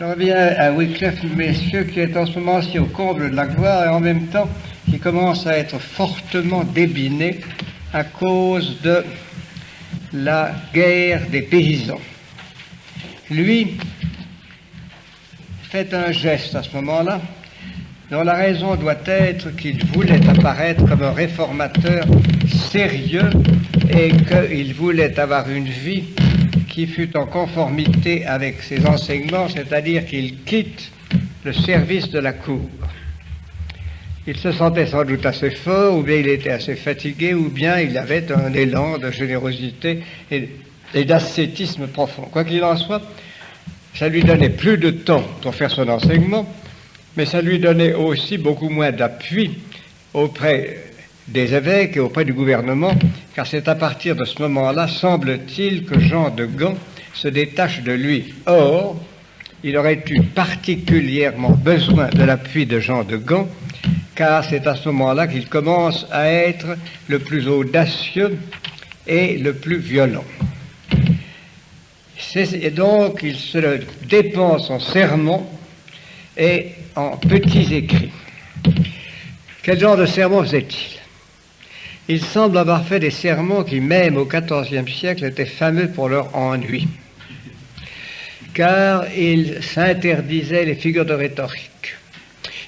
Je reviens à Wycliffe, messieurs, qui est en ce moment-ci au comble de la gloire et en même temps qui commence à être fortement débiné à cause de la guerre des paysans. Lui fait un geste à ce moment-là, dont la raison doit être qu'il voulait apparaître comme un réformateur sérieux et qu'il voulait avoir une vie qui fut en conformité avec ses enseignements, c'est-à-dire qu'il quitte le service de la cour. Il se sentait sans doute assez fort, ou bien il était assez fatigué, ou bien il avait un élan de générosité et d'ascétisme profond. Quoi qu'il en soit, ça lui donnait plus de temps pour faire son enseignement, mais ça lui donnait aussi beaucoup moins d'appui auprès des évêques et auprès du gouvernement, car c'est à partir de ce moment-là, semble-t-il, que Jean de Gand se détache de lui. Or, il aurait eu particulièrement besoin de l'appui de Jean de Gand, car c'est à ce moment-là qu'il commence à être le plus audacieux et le plus violent. Et donc, il se dépense en sermons et en petits écrits. Quel genre de sermons faisait-il? Il semble avoir fait des sermons qui, même au XIVe siècle, étaient fameux pour leur ennui, car il s'interdisait les figures de rhétorique.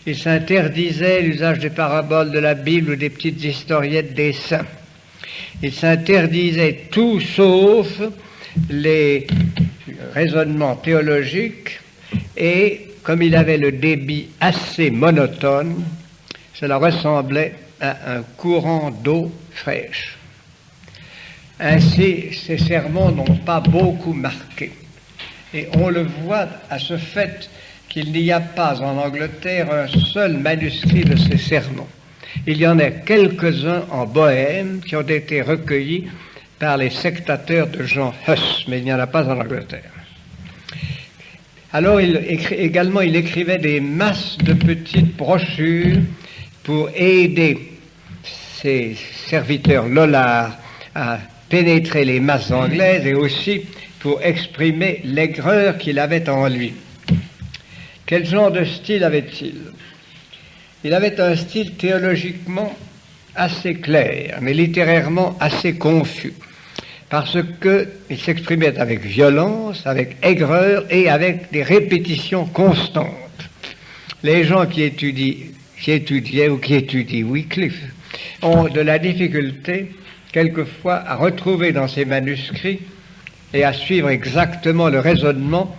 Il s'interdisait l'usage des paraboles de la Bible ou des petites historiettes des saints. Il s'interdisait tout sauf les raisonnements théologiques et, comme il avait le débit assez monotone, cela ressemblait à un courant d'eau fraîche. Ainsi, ces sermons n'ont pas beaucoup marqué. Et on le voit à ce fait qu'il n'y a pas en Angleterre un seul manuscrit de ces sermons. Il y en a quelques-uns en Bohême qui ont été recueillis par les sectateurs de Jean Hus, mais il n'y en a pas en Angleterre. Alors, il écrivait des masses de petites brochures pour aider ses serviteurs lollards à pénétrer les masses anglaises et aussi pour exprimer l'aigreur qu'il avait en lui. Quel genre de style avait-il? Il avait un style théologiquement assez clair, mais littérairement assez confus, parce qu'il s'exprimait avec violence, avec aigreur et avec des répétitions constantes. Les gens qui étudient Wycliffe ont de la difficulté, quelquefois, à retrouver dans ces manuscrits et à suivre exactement le raisonnement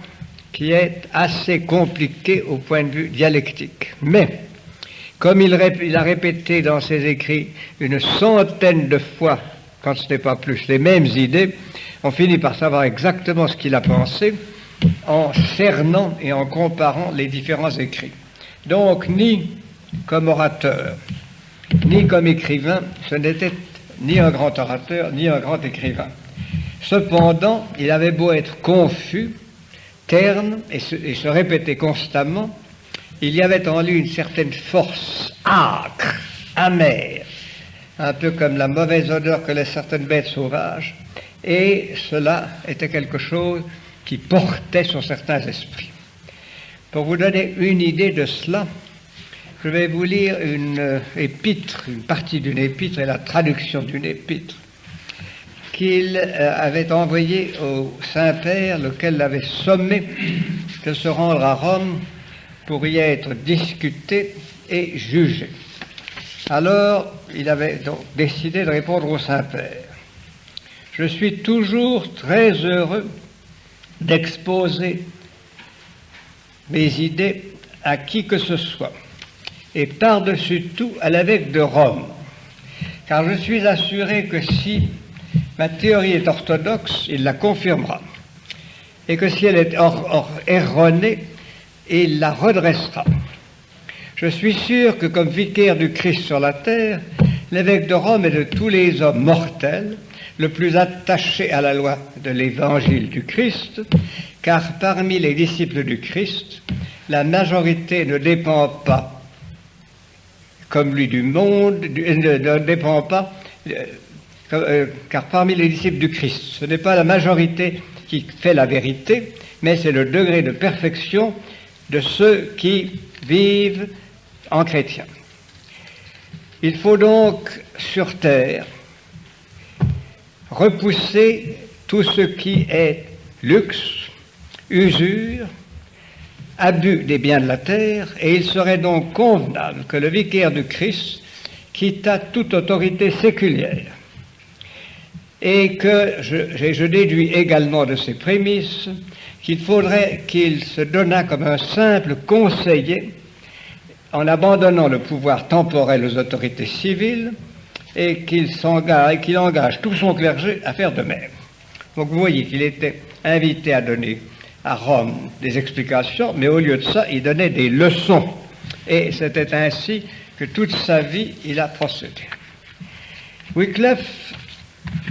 qui est assez compliqué au point de vue dialectique. Mais, comme il a répété dans ses écrits une centaine de fois, quand ce n'est pas plus, les mêmes idées, on finit par savoir exactement ce qu'il a pensé en cernant et en comparant les différents écrits. Donc, ni comme orateur, ni comme écrivain, ce n'était ni un grand orateur, ni un grand écrivain. Cependant, il avait beau être confus, terne, et se répéter constamment, il y avait en lui une certaine force âcre, amère, un peu comme la mauvaise odeur que laissent certaines bêtes sauvages, et cela était quelque chose qui portait sur certains esprits. Pour vous donner une idée de cela, je vais vous lire une épître, une partie d'une épître et la traduction d'une épître qu'il avait envoyée au Saint-Père, lequel l'avait sommé de se rendre à Rome pour y être discuté et jugé. Alors, il avait donc décidé de répondre au Saint-Père. « Je suis toujours très heureux d'exposer mes idées à qui que ce soit, et par-dessus tout à l'évêque de Rome, car je suis assuré que si ma théorie est orthodoxe, il la confirmera, et que si elle est erronée, il la redressera. Je suis sûr que comme vicaire du Christ sur la terre, l'évêque de Rome est de tous les hommes mortels le plus attaché à la loi de l'évangile du Christ, car parmi les disciples du Christ, la majorité ne dépend pas, comme lui, du monde, ne dépend pas, car parmi les disciples du Christ, ce n'est pas la majorité qui fait la vérité, mais c'est le degré de perfection de ceux qui vivent en chrétien. Il faut donc, sur terre, repousser tout ce qui est luxe, usure, abus des biens de la terre, et il serait donc convenable que le vicaire du Christ quittât toute autorité séculière. Et que je déduis également de ces prémices qu'il faudrait qu'il se donnât comme un simple conseiller en abandonnant le pouvoir temporel aux autorités civiles et qu'il engage tout son clergé à faire de même. Donc vous voyez qu'il était invité à donner à Rome des explications, mais au lieu de ça, il donnait des leçons. Et c'était ainsi que toute sa vie, il a procédé. Wycliffe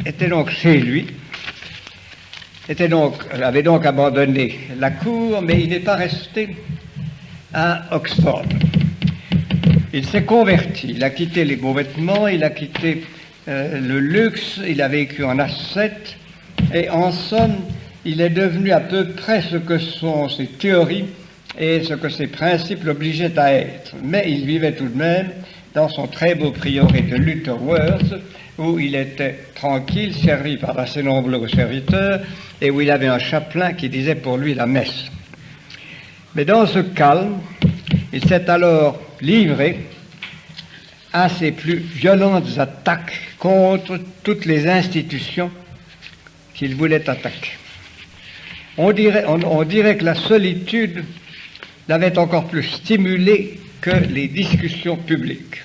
était donc chez lui, avait donc abandonné la cour, mais il n'est pas resté à Oxford. Il s'est converti, il a quitté les beaux vêtements, il a quitté le luxe, il a vécu en ascète, et en somme, il est devenu à peu près ce que sont ses théories et ce que ses principes l'obligeaient à être. Mais il vivait tout de même dans son très beau prieuré de Lutterworth, où il était tranquille, servi par d'assez nombreux serviteurs, et où il avait un chapelain qui disait pour lui la messe. Mais dans ce calme, il s'est alors livré à ses plus violentes attaques contre toutes les institutions qu'il voulait attaquer. On dirait que la solitude l'avait encore plus stimulé que les discussions publiques.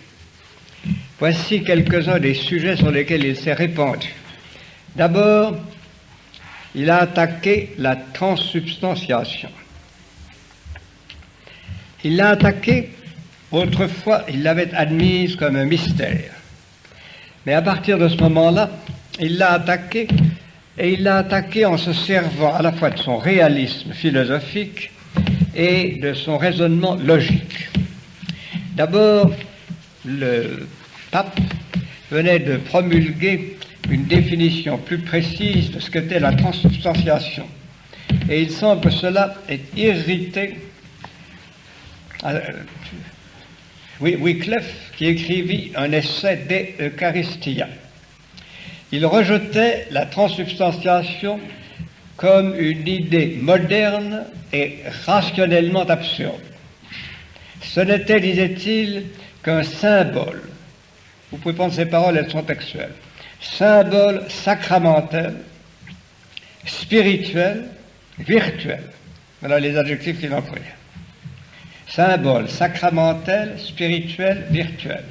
Voici quelques-uns des sujets sur lesquels il s'est répandu. D'abord, il a attaqué la transsubstantiation. Il l'a attaquée, autrefois, il l'avait admise comme un mystère. Mais à partir de ce moment-là, il l'a attaquée, et il l'a attaquée en se servant à la fois de son réalisme philosophique et de son raisonnement logique. D'abord, le pape venait de promulguer une définition plus précise de ce qu'était la transsubstantiation. Et il semble que cela ait irrité Wycliffe, qui écrivit un essai de Eucharistia. Il rejetait la transsubstantiation comme une idée moderne et rationnellement absurde. Ce n'était, disait-il, qu'un symbole. Vous pouvez prendre ces paroles, elles sont textuelles. Symbole sacramentel, spirituel, virtuel. Voilà les adjectifs qu'il employait. Symbole sacramentel, spirituel, virtuel.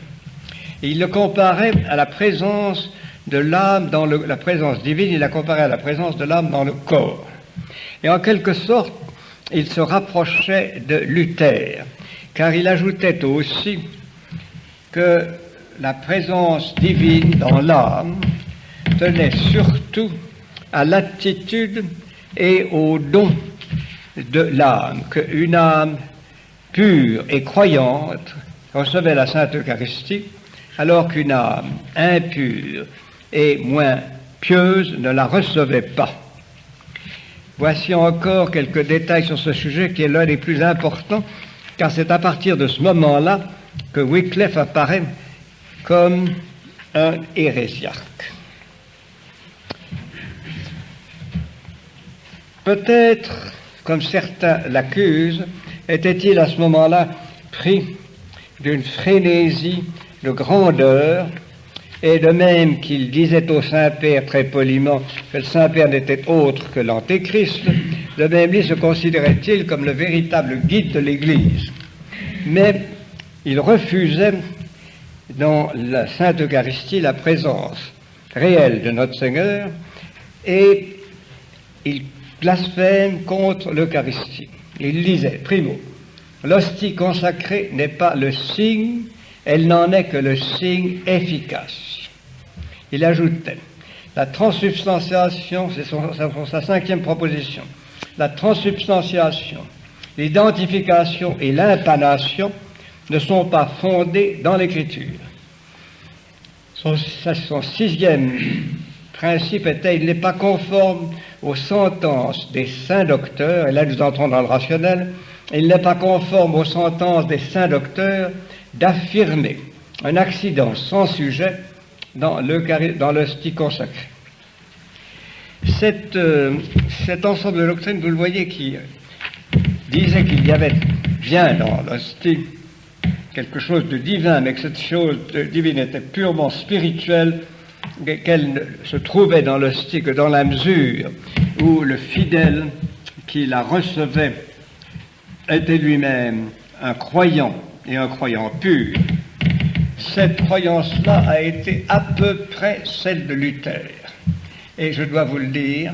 Et il le comparait à la présence de l'âme dans la présence divine, il la comparait à la présence de l'âme dans le corps. Et en quelque sorte, il se rapprochait de Luther, car il ajoutait aussi que la présence divine dans l'âme tenait surtout à l'attitude et au don de l'âme, qu'une âme pure et croyante recevait la Sainte Eucharistie, alors qu'une âme impure et moins pieuse ne la recevait pas. Voici encore quelques détails sur ce sujet qui est l'un des plus importants, car c'est à partir de ce moment-là que Wycliffe apparaît comme un hérésiarque. Peut-être, comme certains l'accusent, était-il à ce moment-là pris d'une frénésie de grandeur, et de même qu'il disait au Saint-Père très poliment que le Saint-Père n'était autre que l'Antéchrist, de même lui se considérait-il comme le véritable guide de l'Église. Mais il refusait dans la Sainte Eucharistie la présence réelle de notre Seigneur, et il blasphème contre l'Eucharistie. Il disait, primo, l'hostie consacrée n'est pas le signe, elle n'en est que le signe efficace. Il ajoutait, la transsubstantiation, c'est sa cinquième proposition, la transsubstantiation, l'identification et l'impanation ne sont pas fondées dans l'Écriture. Son sixième principe était, il n'est pas conforme aux sentences des saints docteurs, et là nous entrons dans le rationnel, il n'est pas conforme aux sentences des saints docteurs d'affirmer un accident sans sujet dans l'hostie consacrée. Cet ensemble de doctrines, vous le voyez, qui disait qu'il y avait bien dans l'hostie quelque chose de divin, mais que cette chose divine était purement spirituelle, qu'elle se trouvait dans l'hostie que dans la mesure où le fidèle qui la recevait était lui-même un croyant, et un croyant pur. Cette croyance-là a été à peu près celle de Luther. Et je dois vous le dire,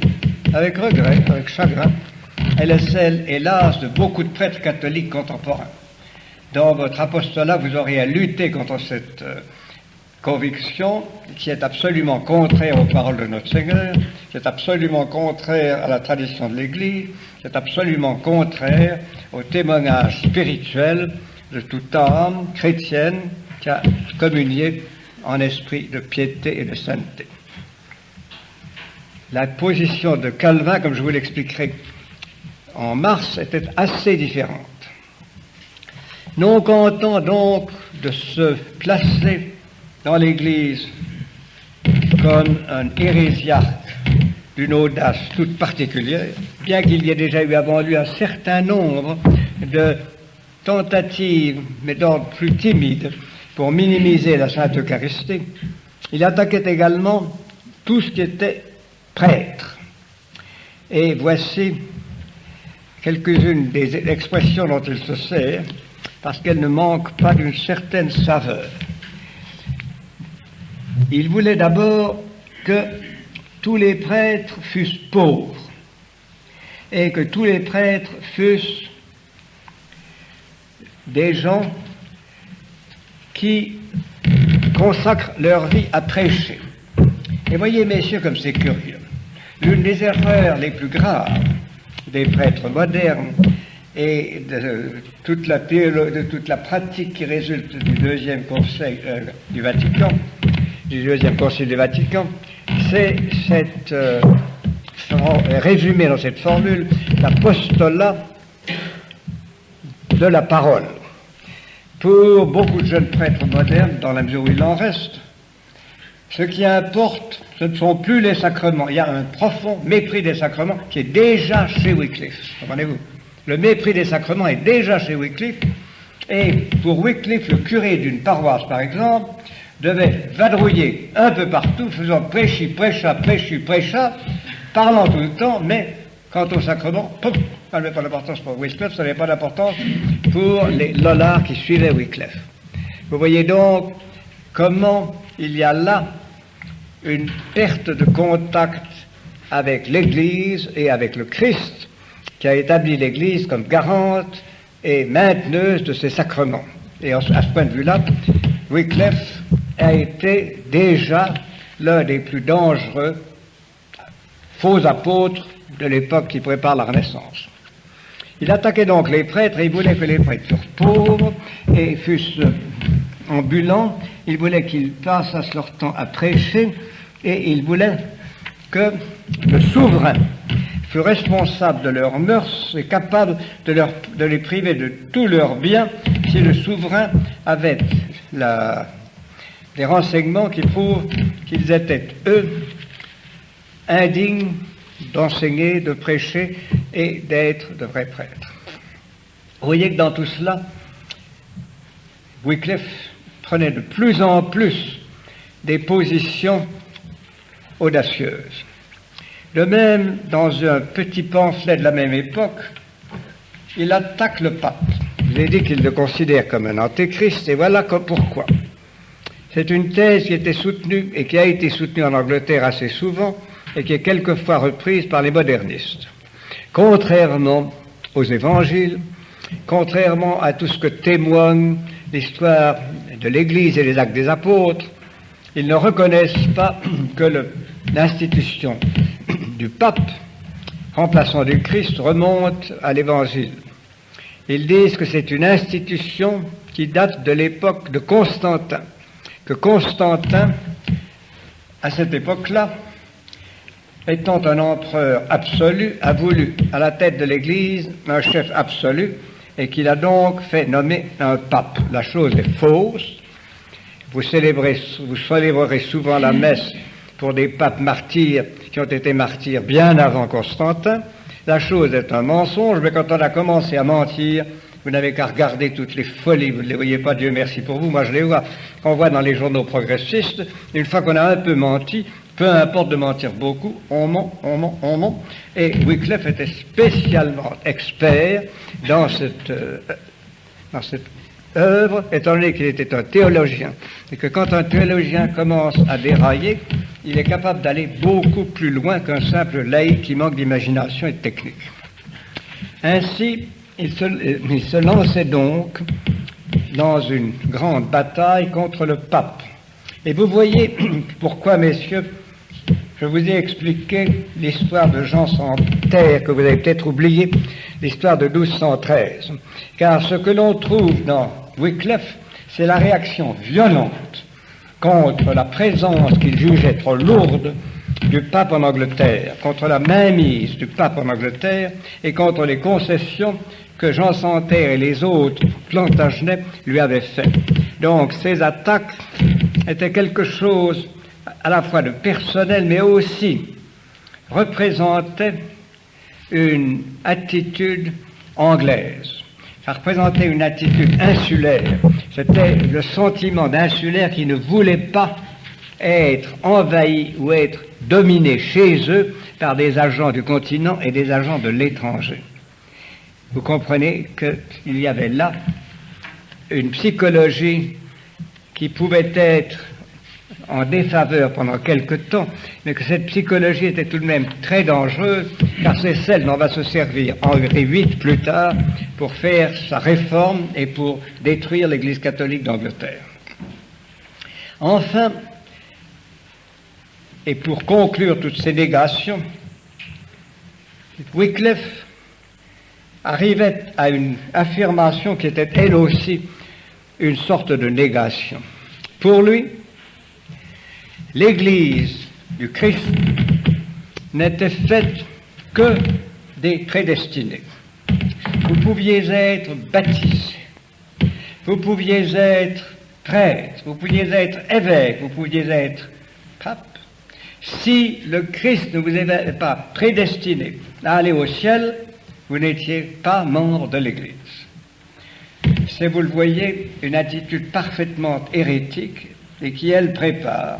avec regret, avec chagrin, elle est celle, hélas, de beaucoup de prêtres catholiques contemporains. Dans votre apostolat, vous aurez à lutter contre cette conviction qui est absolument contraire aux paroles de notre Seigneur, qui est absolument contraire à la tradition de l'Église, qui est absolument contraire au témoignage spirituel de toute âme chrétienne qui a communié en esprit de piété et de sainteté. La position de Calvin, comme je vous l'expliquerai en mars, était assez différente. Non content donc de se placer dans l'Église comme un hérésiarque d'une audace toute particulière, bien qu'il y ait déjà eu avant lui un certain nombre de tentatives, mais d'ordre plus timide, pour minimiser la Sainte Eucharistie, il attaquait également tout ce qui était prêtre. Et voici quelques-unes des expressions dont il se sert, parce qu'elles ne manquent pas d'une certaine saveur. Il voulait d'abord que tous les prêtres fussent pauvres et que tous les prêtres fussent des gens qui consacrent leur vie à prêcher. Et voyez, messieurs, comme c'est curieux. L'une des erreurs les plus graves des prêtres modernes et de toute la pratique qui résulte du deuxième Concile du Vatican, c'est cette résumé dans cette formule l'apostolat de la parole. Pour beaucoup de jeunes prêtres modernes, dans la mesure où il en reste, ce qui importe, ce ne sont plus les sacrements. Il y a un profond mépris des sacrements qui est déjà chez Wycliffe. Comprenez-vous ? Le mépris des sacrements est déjà chez Wycliffe. Et pour Wycliffe, le curé d'une paroisse, par exemple, devait vadrouiller un peu partout, faisant prêchi, prêcha, parlant tout le temps, mais quant au sacrement, pouf, ça n'avait pas d'importance pour Wycliffe, ça n'avait pas d'importance pour les lollards qui suivaient Wycliffe. Vous voyez donc comment il y a là une perte de contact avec l'Église et avec le Christ, qui a établi l'Église comme garante et mainteneuse de ses sacrements. Et à ce point de vue-là, Wycliffe a été déjà l'un des plus dangereux faux apôtres de l'époque qui prépare la Renaissance. Il attaquait donc les prêtres et il voulait que les prêtres fussent pauvres et fussent ambulants. Il voulait qu'ils passassent leur temps à prêcher et il voulait que le souverain fût responsable de leurs mœurs et capable de les priver de tous leurs biens si le souverain avait des renseignements qui prouvent qu'ils étaient, eux, indignes d'enseigner, de prêcher et d'être de vrais prêtres. Vous voyez que dans tout cela, Wycliffe prenait de plus en plus des positions audacieuses. De même, dans un petit pamphlet de la même époque, il attaque le pape. Je vous ai dit qu'il le considère comme un antéchrist, et voilà pourquoi. C'est une thèse qui était soutenue et qui a été soutenue en Angleterre assez souvent et qui est quelquefois reprise par les modernistes. Contrairement aux évangiles, contrairement à tout ce que témoigne l'histoire de l'Église et les actes des apôtres, ils ne reconnaissent pas que l'institution du pape, remplaçant du Christ, remonte à l'Évangile. Ils disent que c'est une institution qui date de l'époque de Constantin, que Constantin, à cette époque-là, étant un empereur absolu, a voulu à la tête de l'Église un chef absolu et qu'il a donc fait nommer un pape. La chose est fausse. Vous célébrerez souvent la messe pour des papes martyrs qui ont été martyrs bien avant Constantin. La chose est un mensonge, mais quand on a commencé à mentir, vous n'avez qu'à regarder toutes les folies, vous ne les voyez pas, Dieu merci pour vous, moi je les vois, qu'on voit dans les journaux progressistes. Une fois qu'on a un peu menti, peu importe de mentir beaucoup, on ment. Et Wycliffe était spécialement expert dans cette œuvre, étant donné qu'il était un théologien, et que quand un théologien commence à dérailler, il est capable d'aller beaucoup plus loin qu'un simple laïc qui manque d'imagination et de technique. Ainsi, il se lançait donc dans une grande bataille contre le pape. Et vous voyez pourquoi, messieurs, je vous ai expliqué l'histoire de Jean sans Terre, que vous avez peut-être oublié, l'histoire de 1213. Car ce que l'on trouve dans Wycliffe, c'est la réaction violente contre la présence qu'il jugeait trop lourde du pape en Angleterre, contre la mainmise du pape en Angleterre et contre les concessions que Jean sans Terre et les autres Plantagenets lui avaient fait. Donc ces attaques étaient quelque chose à la fois de personnel, mais aussi représentaient une attitude anglaise. Ça représentait une attitude insulaire. C'était le sentiment d'insulaire qui ne voulait pas être envahi ou être dominé chez eux par des agents du continent et des agents de l'étranger. Vous comprenez qu'il y avait là une psychologie qui pouvait être en défaveur pendant quelque temps, mais que cette psychologie était tout de même très dangereuse, car c'est celle dont va se servir Henri VIII plus tard pour faire sa réforme et pour détruire l'Église catholique d'Angleterre. Enfin, et pour conclure toutes ces négations, Wycliffe arrivait à une affirmation qui était elle aussi une sorte de négation. Pour lui, l'Église du Christ n'était faite que des prédestinés. Vous pouviez être baptisé, vous pouviez être prêtre, vous pouviez être évêque, vous pouviez être pape. Si le Christ ne vous avait pas prédestiné à aller au ciel, vous n'étiez pas membre de l'Église. C'est, vous le voyez, une attitude parfaitement hérétique et qui, elle, prépare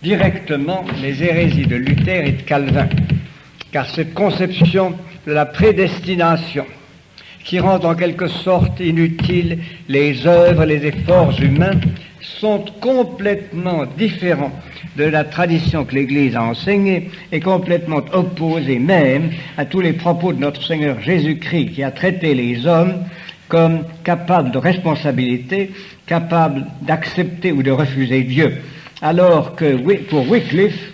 directement les hérésies de Luther et de Calvin. Car cette conception de la prédestination, qui rend en quelque sorte inutiles les œuvres, les efforts humains, sont complètement différents de la tradition que l'Église a enseignée et complètement opposés même à tous les propos de notre Seigneur Jésus-Christ qui a traité les hommes comme capables de responsabilité, capables d'accepter ou de refuser Dieu. Alors que pour Wycliffe,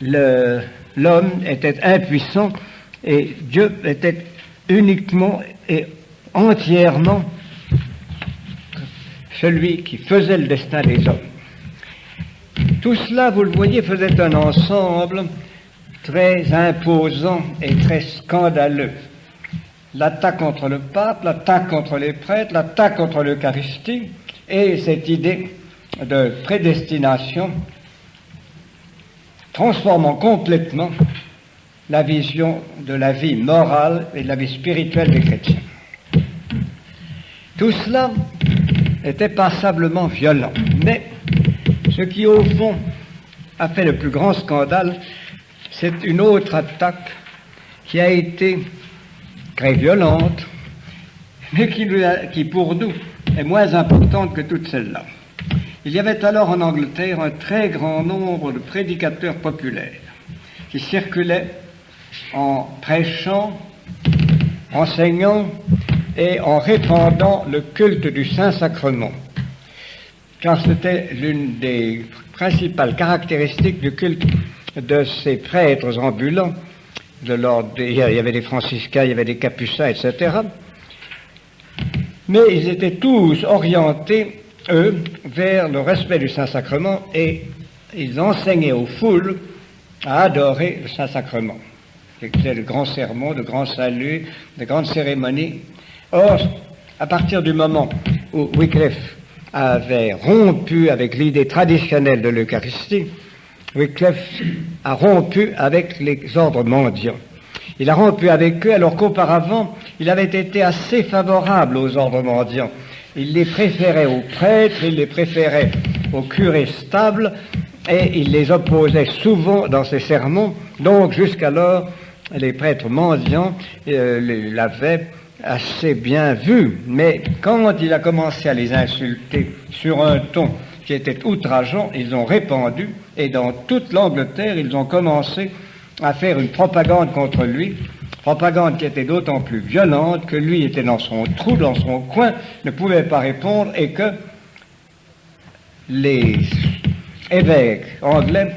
l'homme était impuissant et Dieu était uniquement et entièrement celui qui faisait le destin des hommes. Tout cela, vous le voyez, faisait un ensemble très imposant et très scandaleux. L'attaque contre le pape, l'attaque contre les prêtres, l'attaque contre l'Eucharistie et cette idée de prédestination transformant complètement la vision de la vie morale et de la vie spirituelle des chrétiens. Tout cela était passablement violent, mais ce qui au fond a fait le plus grand scandale, c'est une autre attaque qui a été très violente, mais qui pour nous est moins importante que toutes celles-là. Il y avait alors en Angleterre un très grand nombre de prédicateurs populaires qui circulaient en prêchant, enseignant et en répandant le culte du Saint-Sacrement, car c'était l'une des principales caractéristiques du culte de ces prêtres ambulants. Il y avait des franciscains, il y avait des capucins, etc. Mais ils étaient tous orientés, eux, vers le respect du Saint-Sacrement et ils enseignaient aux foules à adorer le Saint-Sacrement. C'était le grand sermon, le grand salut, de grandes cérémonies. Or, à partir du moment où Wycliffe avait rompu avec l'idée traditionnelle de l'Eucharistie, Wycliffe a rompu avec les ordres mendiants. Il a rompu avec eux alors qu'auparavant, il avait été assez favorable aux ordres mendiants. Il les préférait aux prêtres, il les préférait aux curés stables, et il les opposait souvent dans ses sermons. Donc jusqu'alors, les prêtres mendiants l'avaient assez bien vu. Mais quand il a commencé à les insulter sur un ton qui était outrageant, ils ont répandu, et dans toute l'Angleterre, ils ont commencé à faire une propagande contre lui, propagande qui était d'autant plus violente que lui était dans son trou, dans son coin, ne pouvait pas répondre, et que les évêques anglais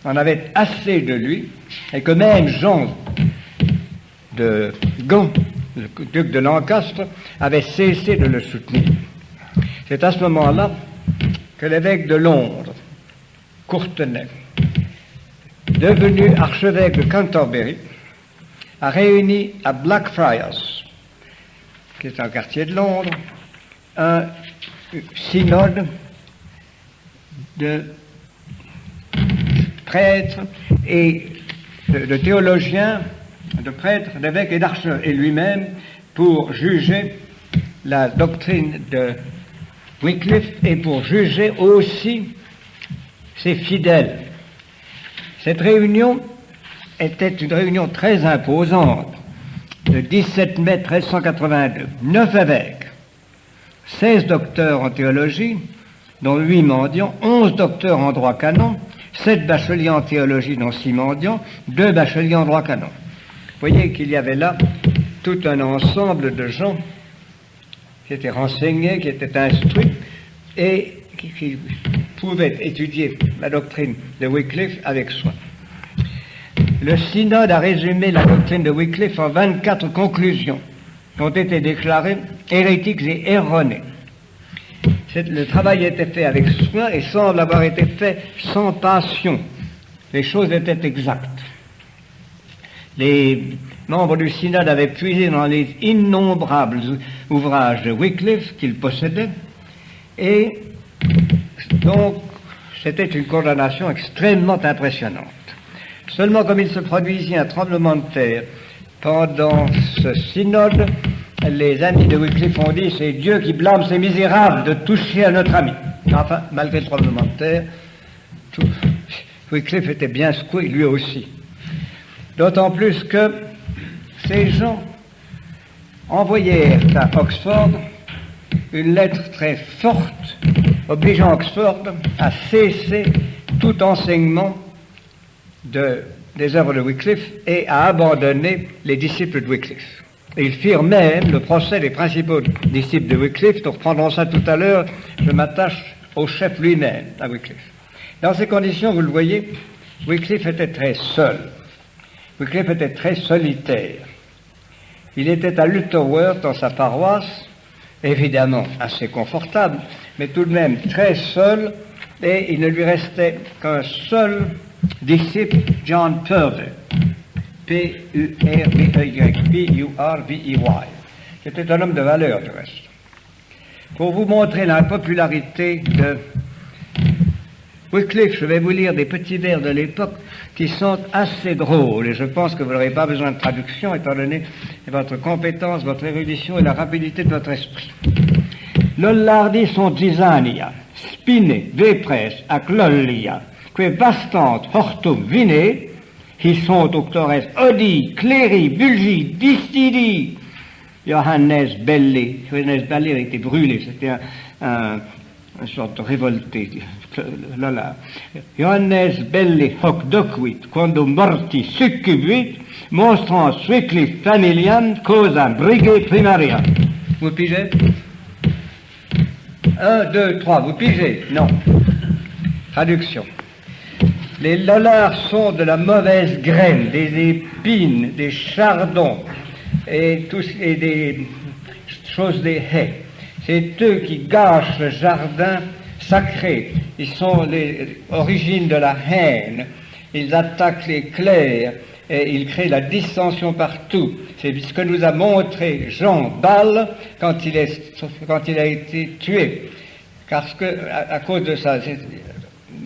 en avaient assez de lui, et que même Jean de Gand, le duc de Lancastre, avait cessé de le soutenir. C'est à ce moment-là que l'évêque de Londres, Courtenay, devenu archevêque de Canterbury, a réuni à Blackfriars, qui est un quartier de Londres, un synode de prêtres et de théologiens, de prêtres, d'évêques et d'archevêques, et lui-même, pour juger la doctrine de Wycliffe et pour juger aussi ses fidèles. Cette réunion était une réunion très imposante, le 17 mai 1382. 9 évêques, 16 docteurs en théologie, dont 8 mendiants, 11 docteurs en droit canon, 7 bacheliers en théologie, dont 6 mendiants, 2 bacheliers en droit canon. Vous voyez qu'il y avait là tout un ensemble de gens qui étaient renseignés, qui étaient instruits et qui pouvaient étudier la doctrine de Wycliffe avec soin. Le synode a résumé la doctrine de Wycliffe en 24 conclusions qui ont été déclarées hérétiques et erronées. Le travail a été fait avec soin et semble avoir été fait sans passion. Les choses étaient exactes. Les membres du synode avaient puisé dans les innombrables ouvrages de Wycliffe qu'ils possédaient, et donc c'était une condamnation extrêmement impressionnante. Seulement, comme il se produisit un tremblement de terre pendant ce synode, les amis de Wycliffe ont dit: c'est Dieu qui blâme ces misérables de toucher à notre ami. Enfin, malgré le tremblement de terre, Wycliffe était bien secoué, lui aussi. D'autant plus que ces gens envoyèrent à Oxford une lettre très forte obligeant Oxford à cesser tout enseignement des œuvres de Wycliffe et à abandonner les disciples de Wycliffe. Et ils firent même le procès des principaux disciples de Wycliffe. Nous reprendrons ça tout à l'heure. Je m'attache au chef lui-même, à Wycliffe. Dans ces conditions, vous le voyez, Wycliffe était très seul. Wycliffe était très solitaire. Il était à Lutterworth, dans sa paroisse, évidemment assez confortable, mais tout de même très seul, et il ne lui restait qu'un seul disciple, John Purvey, P-U-R-V-E-Y, P-U-R-V-E-Y, qui était un homme de valeur, du reste. Pour vous montrer l'impopularité de Wycliffe, je vais vous lire des petits vers de l'époque qui sont assez drôles, et je pense que vous n'aurez pas besoin de traduction, étant donné votre compétence, votre érudition et la rapidité de votre esprit. Lollardi sont zizania, spine, vepres, ac lollia, que bastant hortum vine, qui sont doctores odi, cleri, bulgi, distidi, Johannes Belli. Johannes Belli a été brûlé, c'était une sorte de révolté. Là. Johannes Belli hoc docuit, quando morti succubit, monstrans Wycliffe familiam cosa brighe primaria. Vous pigez? 1, 2, 3, vous pigez? Non. Traduction. Les lollards sont de la mauvaise graine, des épines, des chardons et des choses des haies. C'est eux qui gâchent le jardin sacré. Ils sont les origines de la haine. ils attaquent les clercs et ils créent la dissension partout. C'est ce que nous a montré Jean Bal quand il a été tué. Parce que,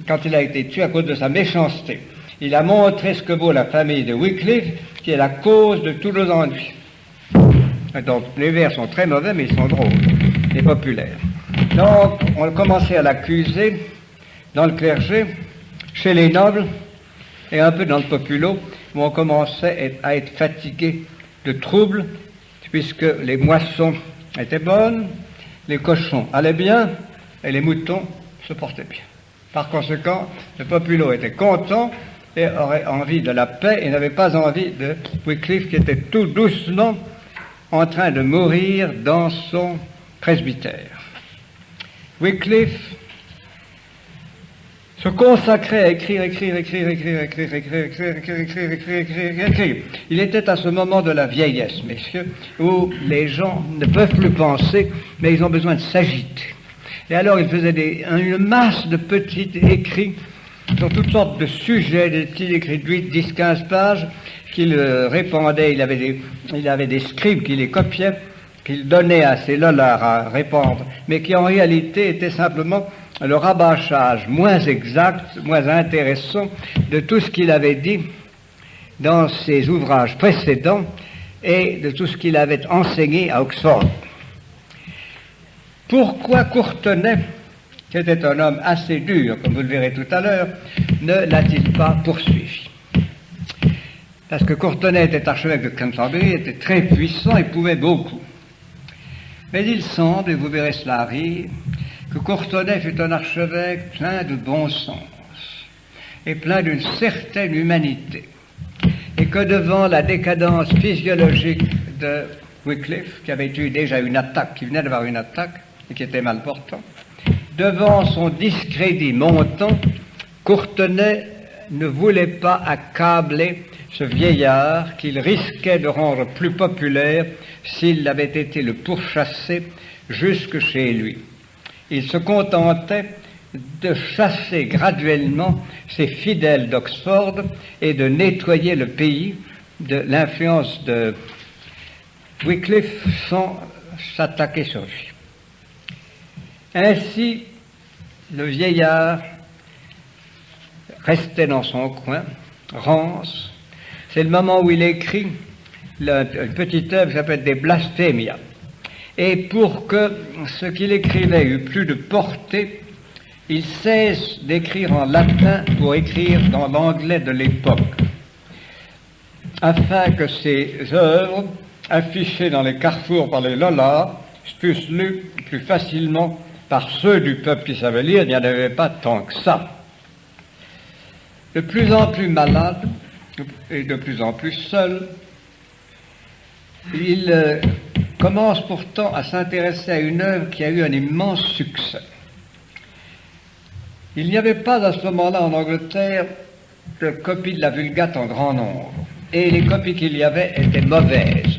quand il a été tué à cause de sa méchanceté, il a montré ce que vaut la famille de Wycliffe, qui est la cause de tous nos ennuis. Donc, les vers sont très mauvais, mais ils sont drôles et populaires. Donc, on commençait à l'accuser dans le clergé, chez les nobles, et un peu dans le populo, où on commençait à être fatigué de troubles, puisque les moissons étaient bonnes, les cochons allaient bien, et les moutons se portaient bien. Par conséquent, le populo était content et aurait envie de la paix et n'avait pas envie de Wycliffe qui était tout doucement en train de mourir dans son presbytère. Wycliffe se consacrait à écrire. Il était à ce moment de la vieillesse, messieurs, où les gens ne peuvent plus penser, mais ils ont besoin de s'agiter. Et alors il faisait une masse de petits écrits sur toutes sortes de sujets, des petits écrits de 8, 10, 15 pages qu'il répandait. Il avait des scribes qui les copiaient, qu'il donnait à ses lollards à répandre, mais qui en réalité étaient simplement le rabâchage moins exact, moins intéressant de tout ce qu'il avait dit dans ses ouvrages précédents et de tout ce qu'il avait enseigné à Oxford. Pourquoi Courtenay, qui était un homme assez dur, comme vous le verrez tout à l'heure, ne l'a-t-il pas poursuivi? Parce que Courtenay était archevêque de Canterbury, était très puissant et pouvait beaucoup. Mais il semble, et vous verrez cela arrive, que Courtenay fut un archevêque plein de bon sens et plein d'une certaine humanité, et que devant la décadence physiologique de Wycliffe, qui avait eu déjà une attaque, qui venait d'avoir une attaque, et qui était mal portant, devant son discrédit montant, Courtenay ne voulait pas accabler ce vieillard qu'il risquait de rendre plus populaire s'il avait été le pourchasser jusque chez lui. Il se contentait de chasser graduellement ses fidèles d'Oxford et de nettoyer le pays de l'influence de Wycliffe sans s'attaquer sur lui. Ainsi, le vieillard restait dans son coin, rance. C'est le moment où il écrit une petite œuvre qui s'appelle des Blasphemia. Et pour que ce qu'il écrivait eût plus de portée, il cesse d'écrire en latin pour écrire dans l'anglais de l'époque, afin que ses œuvres, affichées dans les carrefours par les lollards, fussent lues plus facilement par ceux du peuple qui savaient lire. Il n'y en avait pas tant que ça. De plus en plus malade et de plus en plus seul, il commence pourtant à s'intéresser à une œuvre qui a eu un immense succès. Il n'y avait pas à ce moment-là en Angleterre de copies de la Vulgate en grand nombre, et les copies qu'il y avait étaient mauvaises,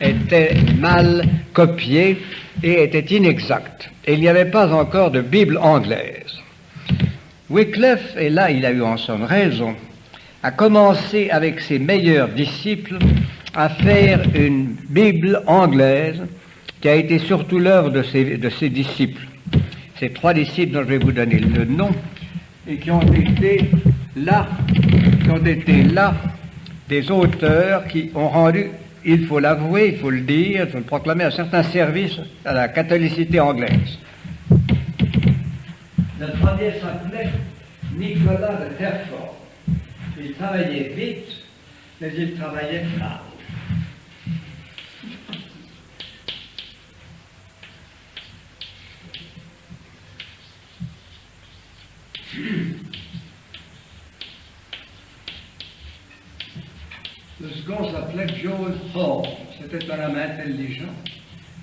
étaient mal copiées et étaient inexactes. Et il n'y avait pas encore de Bible anglaise. Wycliffe, et là il a eu en somme raison, a commencé avec ses meilleurs disciples à faire une Bible anglaise qui a été surtout l'œuvre de ses disciples. Ces 3 disciples dont je vais vous donner le nom et qui ont été là des auteurs qui ont rendu, il faut l'avouer, il faut le dire, il faut le proclamer, un certain service à la catholicité anglaise. Le premier s'appelait Nicolas de Hereford. Il travaillait vite, mais il travaillait mal. Le second s'appelait George Hall. C'était un homme intelligent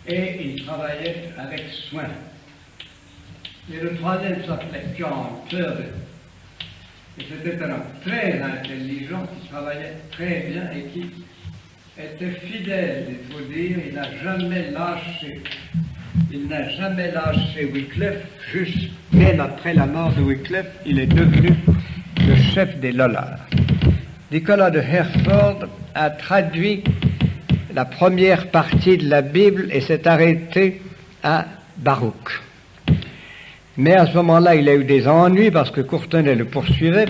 et il travaillait avec soin. Et le troisième s'appelait John Turvey. Et c'était un homme très intelligent qui travaillait très bien et qui était fidèle, il faut dire. Il n'a jamais lâché. Il n'a jamais lâché Wycliffe, juste même après la mort de Wycliffe, il est devenu le chef chef des Lollards. Nicolas de Hereford a traduit la première partie de la Bible et s'est arrêté à Baruch. Mais à ce moment-là, il a eu des ennuis parce que Courtenay le poursuivait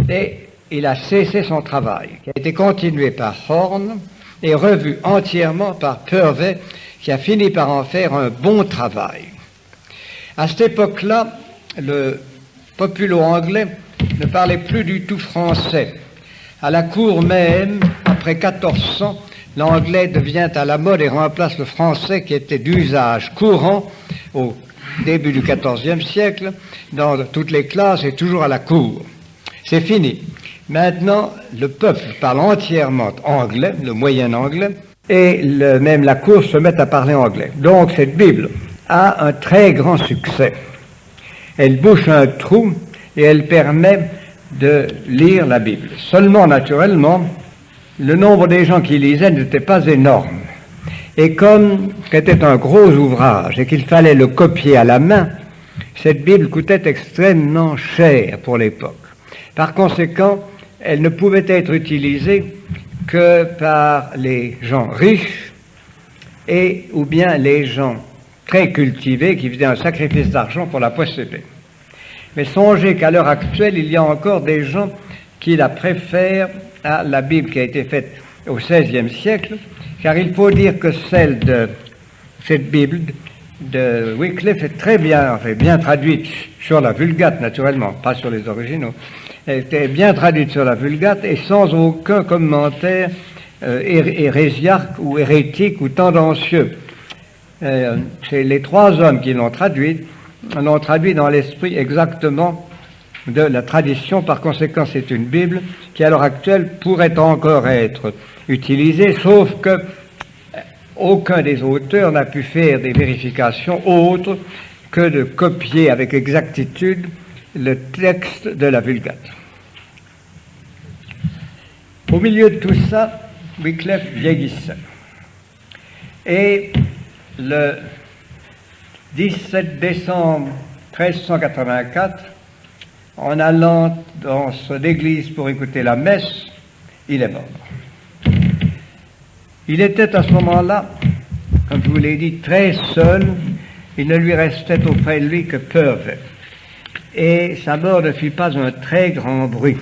et il a cessé son travail, qui a été continué par Horn et revu entièrement par Purvey, qui a fini par en faire un bon travail. À cette époque-là, le populo anglais ne parlait plus du tout français. À la cour même, après 1400, l'anglais devient à la mode et remplace le français qui était d'usage courant au début du XIVe siècle, dans toutes les classes et toujours à la cour. C'est fini. Maintenant, le peuple parle entièrement anglais, le moyen anglais, et même la cour se met à parler anglais. Donc cette Bible a un très grand succès. Elle bouche un trou et elle permet de lire la Bible. Seulement, naturellement, le nombre des gens qui lisaient n'était pas énorme. Et comme c'était un gros ouvrage et qu'il fallait le copier à la main, cette Bible coûtait extrêmement cher pour l'époque. Par conséquent, elle ne pouvait être utilisée que par les gens riches et ou bien les gens très cultivés qui faisaient un sacrifice d'argent pour la posséder. Mais songez qu'à l'heure actuelle, il y a encore des gens qui la préfèrent à la Bible qui a été faite au XVIe siècle, car il faut dire que celle de cette Bible de Wycliffe est très bien traduite sur la Vulgate, naturellement, pas sur les originaux. Elle était bien traduite sur la Vulgate et sans aucun commentaire hérésiarque ou hérétique ou tendancieux. C'est les trois hommes qui l'ont traduite dans l'esprit exactement de la tradition. Par conséquent, c'est une Bible qui, à l'heure actuelle, pourrait encore être utilisée, sauf que aucun des auteurs n'a pu faire des vérifications autres que de copier avec exactitude le texte de la Vulgate. Au milieu de tout ça, Wycliffe vieillissait. Et le 17 décembre 1384, en allant dans son église pour écouter la messe, il est mort. Il était à ce moment-là, comme je vous l'ai dit, très seul. Il ne lui restait auprès de lui que Purvey. Et sa mort ne fit pas un très grand bruit.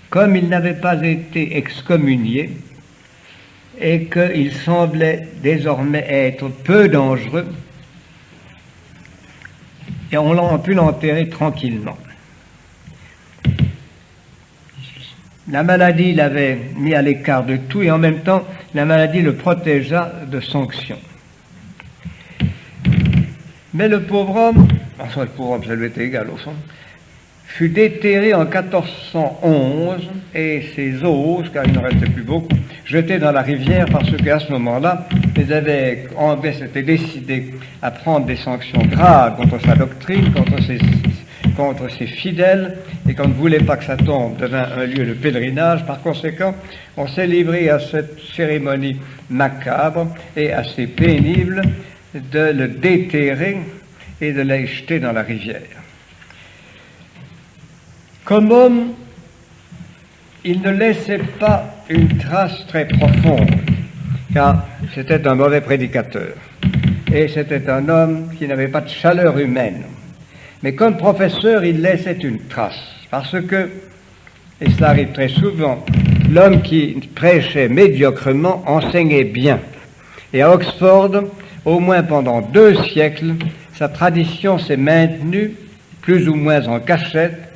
Comme il n'avait pas été excommunié et qu'il semblait désormais être peu dangereux, et on a pu l'enterrer tranquillement. La maladie l'avait mis à l'écart de tout et en même temps, la maladie le protégea de sanctions. Mais le pauvre homme, ça lui était égal au fond, fut déterré en 1411 et ses os, car il ne restait plus beaucoup, jetés dans la rivière parce qu'à ce moment-là, les évêques anglais s'étaient décidés à prendre des sanctions graves contre sa doctrine, contre ses fidèles, et qu'on ne voulait pas que sa tombe devint un lieu de pèlerinage. Par conséquent, on s'est livré à cette cérémonie macabre et assez pénible de le déterrer et de le jeter dans la rivière. Comme homme, il ne laissait pas une trace très profonde, car c'était un mauvais prédicateur, et c'était un homme qui n'avait pas de chaleur humaine. Mais comme professeur, il laissait une trace, parce que, et cela arrive très souvent, l'homme qui prêchait médiocrement enseignait bien. Et à Oxford, au moins pendant 2 siècles, sa tradition s'est maintenue, plus ou moins en cachette,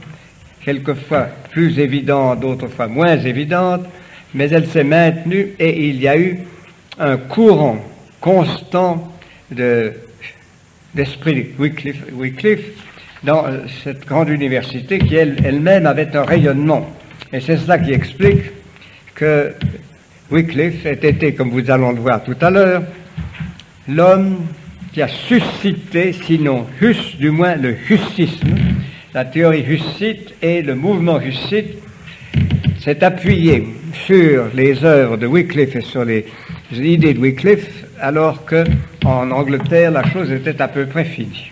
quelquefois plus évidente, d'autres fois moins évidente, mais elle s'est maintenue et il y a eu un courant constant d'esprit Wycliffe dans cette grande université qui elle-même avait un rayonnement. Et c'est cela qui explique que Wycliffe ait été, comme vous allons le voir tout à l'heure, l'homme qui a suscité, sinon du moins le hussisme. La théorie hussite et le mouvement hussite s'est appuyé sur les œuvres de Wycliffe et sur les idées de Wycliffe, alors qu'en Angleterre, la chose était à peu près finie.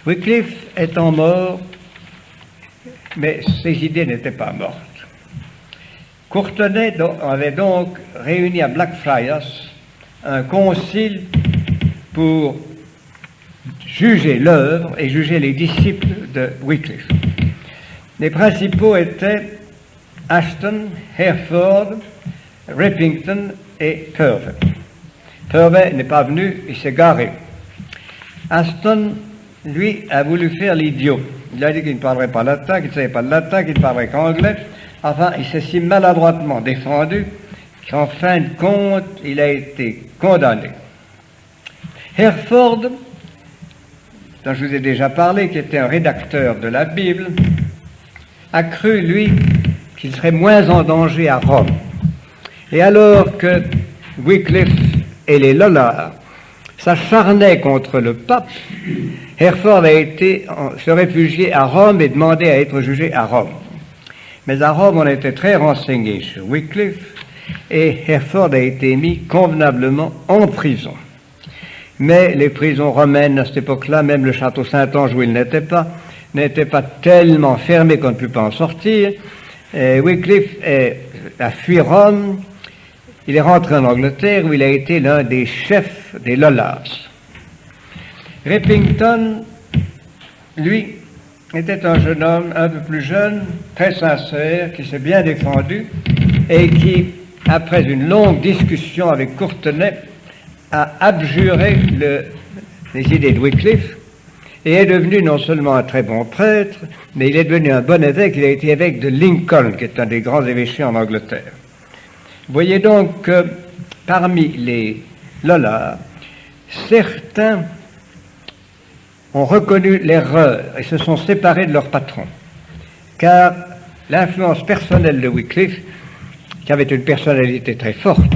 Wycliffe étant mort, mais ses idées n'étaient pas mortes. Courtenay avait donc réuni à Blackfriars un concile pour juger l'œuvre et juger les disciples de Wycliffe. Les principaux étaient Ashton, Hereford, Rippington et Purvey. Purvey n'est pas venu, il s'est garé. Ashton, lui, a voulu faire l'idiot. Il a dit qu'il ne parlerait pas latin, qu'il ne savait pas le latin, qu'il ne parlerait qu'anglais. Enfin, il s'est si maladroitement défendu qu'en fin de compte, il a été condamné. Hereford, dont je vous ai déjà parlé, qui était un rédacteur de la Bible, a cru, lui, qu'il serait moins en danger à Rome. Et alors que Wycliffe et les Lollards s'acharnaient contre le pape, Hereford a été se réfugier à Rome et demandé à être jugé à Rome. Mais à Rome, on était très renseigné sur Wycliffe et Hereford a été mis convenablement en prison. Mais les prisons romaines à cette époque-là, même le château Saint-Ange où il n'était pas tellement fermé qu'on ne put pas en sortir. Et Wycliffe a fui Rome. Il est rentré en Angleterre où il a été l'un des chefs des Lollards. Rippington, lui, était un jeune homme un peu plus jeune, très sincère, qui s'est bien défendu et qui, après une longue discussion avec Courtenay, a abjuré les idées de Wycliffe et est devenu non seulement un très bon prêtre, mais il est devenu un bon évêque. Il a été évêque de Lincoln, qui est un des grands évêchés en Angleterre. Vous voyez donc que parmi les Lollards, certains ont reconnu l'erreur et se sont séparés de leur patron, car l'influence personnelle de Wycliffe, qui avait une personnalité très forte,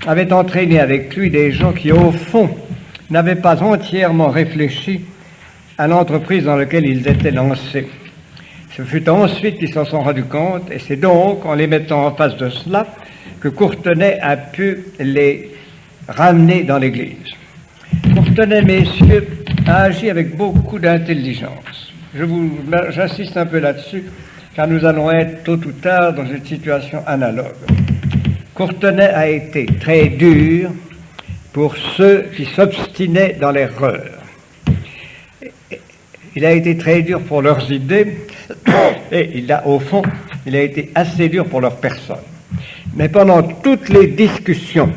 avait entraîné avec lui des gens qui, au fond, n'avaient pas entièrement réfléchi à l'entreprise dans laquelle ils étaient lancés. Ce fut ensuite qu'ils s'en sont rendus compte, et c'est donc en les mettant en face de cela que Courtenay a pu les ramener dans l'Église. Courtenay, messieurs, a agi avec beaucoup d'intelligence. J'insiste un peu là-dessus, car nous allons être tôt ou tard dans une situation analogue. Courtenay a été très dur pour ceux qui s'obstinaient dans l'erreur. Il a été très dur pour leurs idées et au fond, il a été assez dur pour leur personne. Mais pendant toutes les discussions,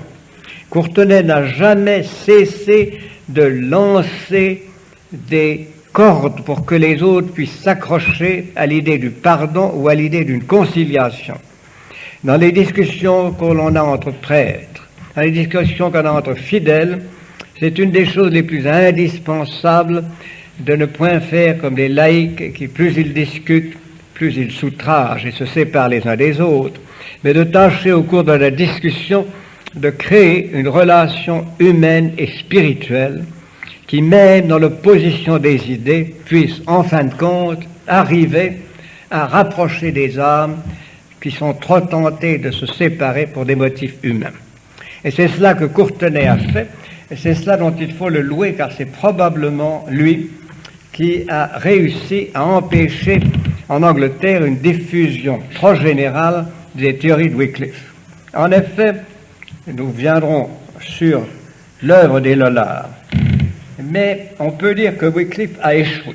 Courtenay n'a jamais cessé de lancer des cordes pour que les autres puissent s'accrocher à l'idée du pardon ou à l'idée d'une conciliation. Dans les discussions que l'on a entre prêtres, dans les discussions qu'on a entre fidèles, c'est une des choses les plus indispensables de ne point faire comme les laïcs qui, plus ils discutent, plus ils s'outragent et se séparent les uns des autres, mais de tâcher au cours de la discussion de créer une relation humaine et spirituelle qui, même dans l'opposition des idées, puisse en fin de compte arriver à rapprocher des âmes qui sont trop tentées de se séparer pour des motifs humains. Et c'est cela que Courtenay a fait, et c'est cela dont il faut le louer, car c'est probablement lui qui a réussi à empêcher en Angleterre une diffusion trop générale des théories de Wycliffe. En effet, nous viendrons sur l'œuvre des Lollards, mais on peut dire que Wycliffe a échoué.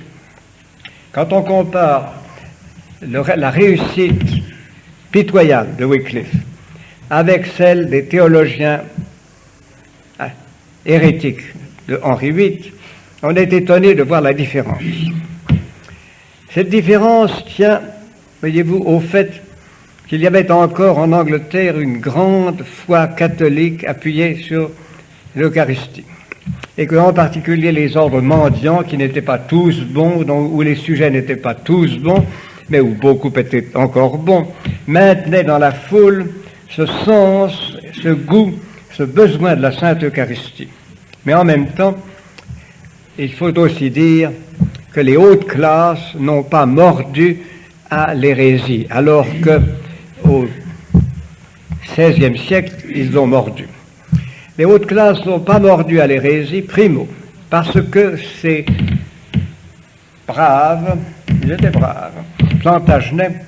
Quand on compare la réussite pitoyable de Wycliffe avec celle des théologiens hérétiques de Henri VIII, on est étonné de voir la différence. Cette différence tient, voyez-vous, au fait qu'il y avait encore en Angleterre une grande foi catholique appuyée sur l'Eucharistie, et qu'en particulier les ordres mendiants, qui n'étaient pas tous bons, où les sujets n'étaient pas tous bons, mais où beaucoup étaient encore bons, maintenaient dans la foule ce sens, ce goût, ce besoin de la Sainte Eucharistie. Mais en même temps, il faut aussi dire que les hautes classes n'ont pas mordu à l'hérésie, alors que au XVIe siècle, ils ont mordu. Les hautes classes n'ont pas mordu à l'hérésie, primo, parce que ces braves, ils étaient braves, Plantagenets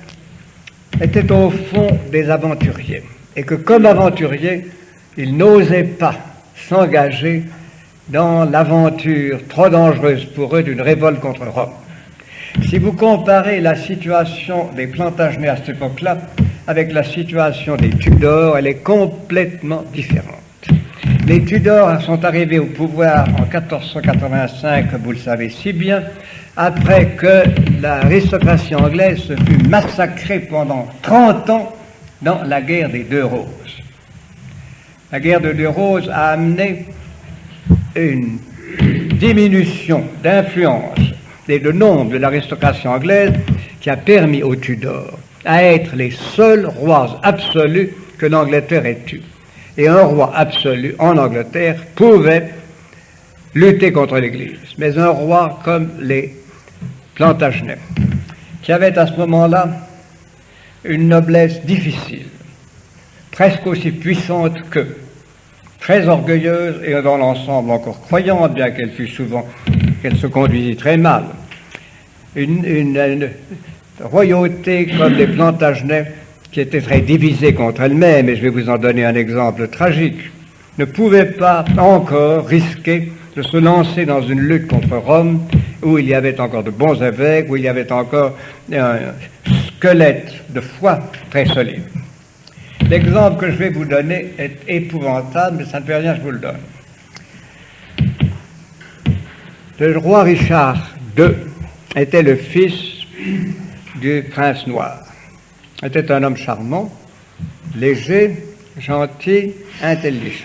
étaient au fond des aventuriers, et que comme aventuriers, ils n'osaient pas s'engager dans l'aventure trop dangereuse pour eux d'une révolte contre Rome. Si vous comparez la situation des Plantagenets à cette époque-là avec la situation des Tudors, elle est complètement différente. Les Tudors sont arrivés au pouvoir en 1485, comme vous le savez si bien, après que l'aristocratie anglaise se fut massacrée pendant 30 ans dans la guerre des Deux Roses. La guerre des Deux Roses a amené une diminution d'influence et de nombre de l'aristocratie anglaise qui a permis aux Tudors à être les seuls rois absolus que l'Angleterre ait eu. Et un roi absolu en Angleterre pouvait lutter contre l'Église. Mais un roi comme les Plantagenets, qui avaient à ce moment-là une noblesse difficile, presque aussi puissante qu'eux, très orgueilleuse et dans l'ensemble encore croyante, bien qu'elle se conduisit très mal. Une royauté comme les Plantagenets, qui était très divisée contre elle-même, et je vais vous en donner un exemple tragique, ne pouvait pas encore risquer de se lancer dans une lutte contre Rome, où il y avait encore de bons évêques, où il y avait encore un squelette de foi très solide. L'exemple que je vais vous donner est épouvantable, mais ça ne fait rien, je vous le donne. Le roi Richard II était le fils du prince noir. Était un homme charmant, léger, gentil, intelligent.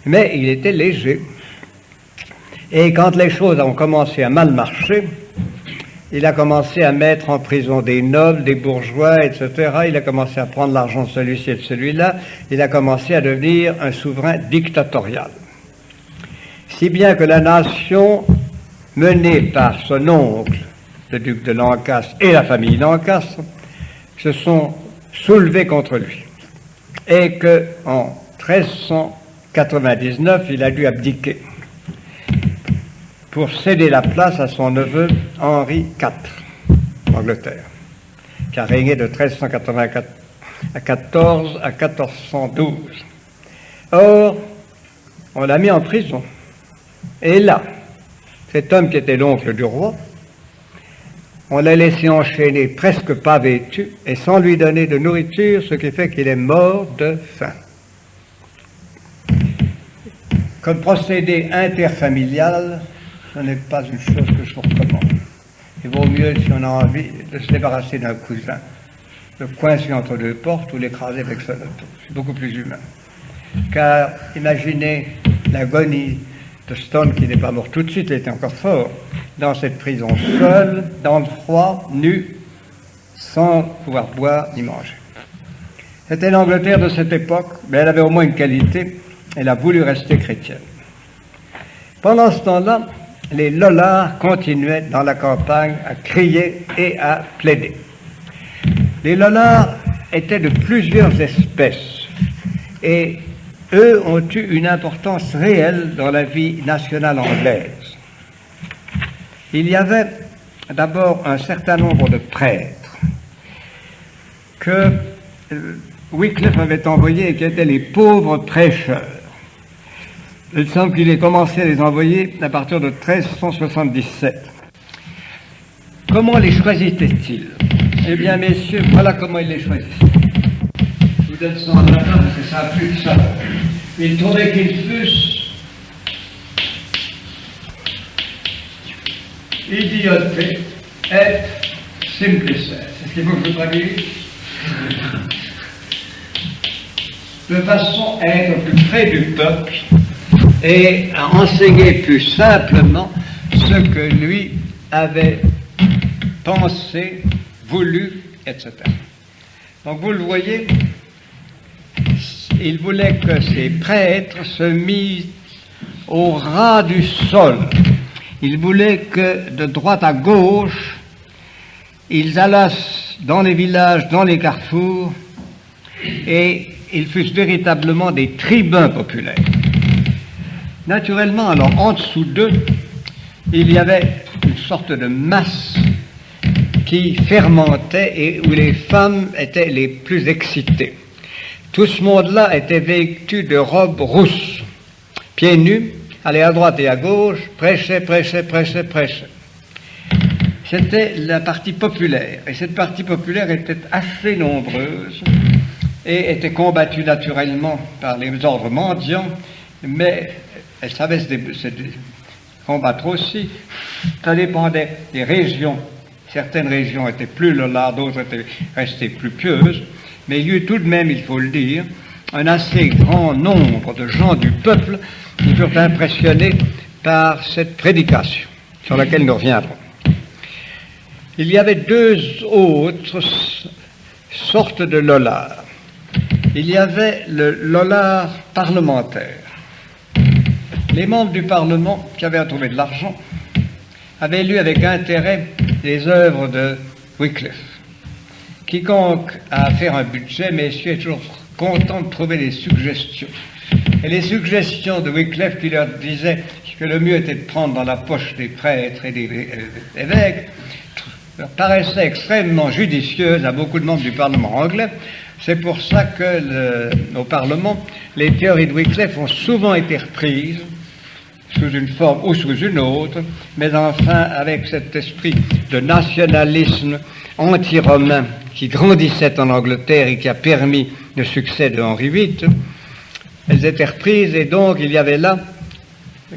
Mais il était léger. Et quand les choses ont commencé à mal marcher, il a commencé à mettre en prison des nobles, des bourgeois, etc. Il a commencé à prendre l'argent de celui-ci et de celui-là. Il a commencé à devenir un souverain dictatorial. Si bien que la nation, menée par son oncle, le duc de Lancastre, et la famille Lancastre, se sont soulevés contre lui. Et qu'en 1399, il a dû abdiquer pour céder la place à son neveu Henri IV d'Angleterre, qui a régné de 1394 à 1412. Or, on l'a mis en prison. Et là, cet homme qui était l'oncle du roi, on l'a laissé enchaîner presque pas vêtu et sans lui donner de nourriture, ce qui fait qu'il est mort de faim. Comme procédé interfamilial, ce n'est pas une chose que je vous recommande. Il vaut mieux, si on a envie, de se débarrasser d'un cousin, le coincer entre deux portes ou l'écraser avec son auto. C'est beaucoup plus humain. Car imaginez l'agonie de Stone, qui n'est pas mort tout de suite, il était encore fort, dans cette prison, seul, dans le froid, nu, sans pouvoir boire ni manger. C'était l'Angleterre de cette époque, mais elle avait au moins une qualité, elle a voulu rester chrétienne. Pendant ce temps-là, les Lollards continuaient dans la campagne à crier et à plaider. Les Lollards étaient de plusieurs espèces et eux ont eu une importance réelle dans la vie nationale anglaise. Il y avait d'abord un certain nombre de prêtres que Wycliffe avait envoyés et qui étaient les pauvres prêcheurs. Il semble qu'il ait commencé à les envoyer à partir de 1377. Comment les choisissait-il? Eh bien, messieurs, voilà comment il les choisissait. Vous êtes sans la main parce que ça a plus que ça. Il trouvait qu'ils fussent idiotés et simplices. C'est ce qu'il faut que je traduise. De façon à être plus près du peuple et à enseigner plus simplement ce que lui avait pensé, voulu, etc. Donc vous le voyez, il voulait que ces prêtres se misent au ras du sol. Il voulait que de droite à gauche, ils allassent dans les villages, dans les carrefours, et ils fussent véritablement des tribuns populaires. Naturellement, alors, en dessous d'eux, il y avait une sorte de masse qui fermentait et où les femmes étaient les plus excitées. Tout ce monde-là était vêtu de robes rousses, pieds nus, allait à droite et à gauche, prêchait. C'était la partie populaire, et cette partie populaire était assez nombreuse et était combattue naturellement par les ordres mendiants, mais elle savait se combattre aussi. Ça dépendait des régions. Certaines régions étaient plus lollards, d'autres étaient restées plus pieuses, mais il y eut tout de même, il faut le dire, un assez grand nombre de gens du peuple qui furent impressionnés par cette prédication, sur laquelle nous reviendrons. Il y avait deux autres sortes de lollards. Il y avait le lollard parlementaire. Les membres du Parlement qui avaient à trouver de l'argent avaient lu avec intérêt les œuvres de Wycliffe. Quiconque a à faire un budget, messieurs, est toujours content de trouver des suggestions. Et les suggestions de Wycliffe qui leur disaient que le mieux était de prendre dans la poche des prêtres et des évêques leur paraissaient extrêmement judicieuses à beaucoup de membres du Parlement anglais. C'est pour ça que au Parlement, les théories de Wycliffe ont souvent été reprises sous une forme ou sous une autre, mais enfin avec cet esprit de nationalisme anti-romain qui grandissait en Angleterre et qui a permis le succès de Henri VIII, elles étaient reprises et donc il y avait là,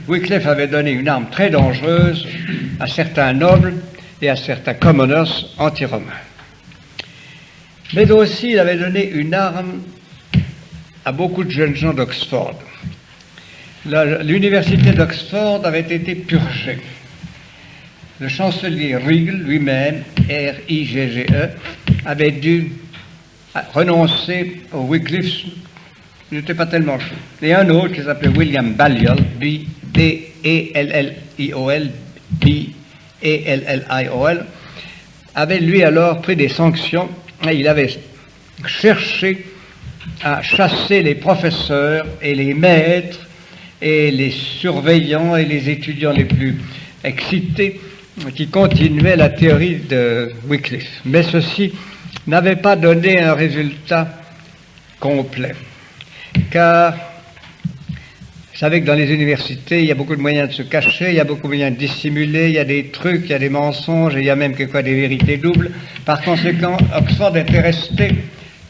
Wycliffe avait donné une arme très dangereuse à certains nobles et à certains commoners anti-romains. Mais aussi il avait donné une arme à beaucoup de jeunes gens d'Oxford. L'université d'Oxford avait été purgée. Le chancelier Rigel lui-même, R-I-G-G-E, avait dû renoncer au Wycliffe. Il n'était pas tellement chaud. Et un autre qui s'appelait William Balliol, B-E-L-L-I-O-L, B-E-L-L-I-O-L, avait lui alors pris des sanctions et il avait cherché à chasser les professeurs et les maîtres et les surveillants et les étudiants les plus excités qui continuaient la théorie de Wycliffe. Mais ceci n'avait pas donné un résultat complet, car vous savez que dans les universités, il y a beaucoup de moyens de se cacher, il y a beaucoup de moyens de dissimuler, il y a des trucs, il y a des mensonges, et il y a même quelquefois des vérités doubles. Par conséquent, Oxford était resté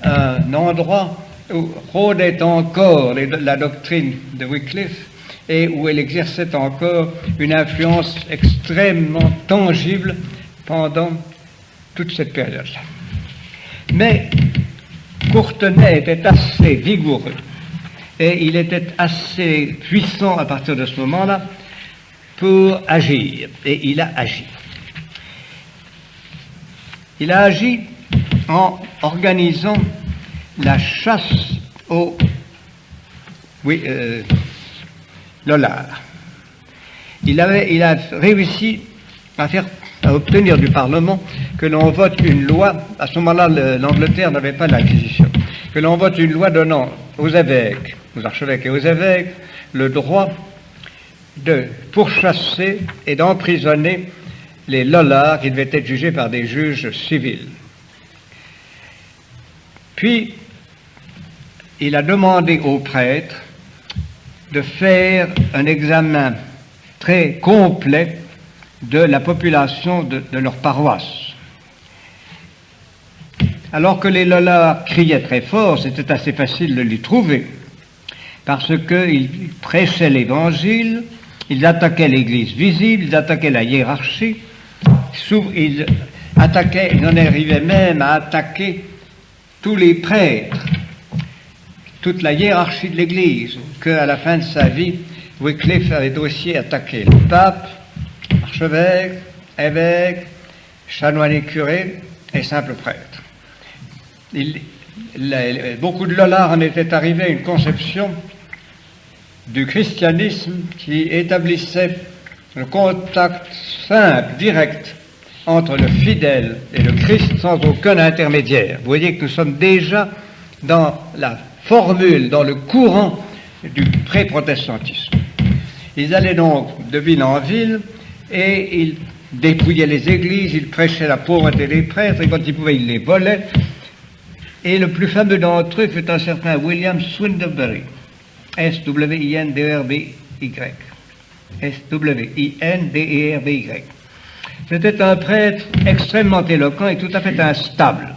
un endroit où rôdait encore la doctrine de Wycliffe et où elle exerçait encore une influence extrêmement tangible pendant toute cette période-là. Mais Courtenay était assez vigoureux et il était assez puissant à partir de ce moment-là pour agir, et il a agi. Il a agi en organisant la chasse aux lollards. Il a réussi à obtenir du Parlement que l'on vote une loi. À ce moment-là, l'Angleterre n'avait pas l'Inquisition. Que l'on vote une loi donnant aux évêques, aux archevêques et aux évêques, le droit de pourchasser et d'emprisonner les lollards qui devaient être jugés par des juges civils. Puis, il a demandé aux prêtres de faire un examen très complet de la population de leur paroisse. Alors que les lollards criaient très fort, c'était assez facile de les trouver, parce qu'ils prêchaient l'Évangile, ils attaquaient l'Église visible, ils attaquaient la hiérarchie, ils en arrivaient même à attaquer tous les prêtres, toute la hiérarchie de l'Église, qu'à la fin de sa vie, Wycliffe avait aussi attaqué le pape, archevêque, évêque, chanoine et curé et simple prêtre. Beaucoup de lollards en étaient arrivés à une conception du christianisme qui établissait le contact simple, direct, entre le fidèle et le Christ sans aucun intermédiaire. Vous voyez que nous sommes déjà dans la formule, dans le courant du pré-protestantisme. Ils allaient donc de ville en ville et ils dépouillait les églises, il prêchait la pauvreté des prêtres, et quand il pouvait, il les volait. Et le plus fameux d'entre eux fut un certain William Swinderberry, S-W-I-N-D-E-R-B-Y. S-W-I-N-D-E-R-B-Y. C'était un prêtre extrêmement éloquent et tout à fait instable,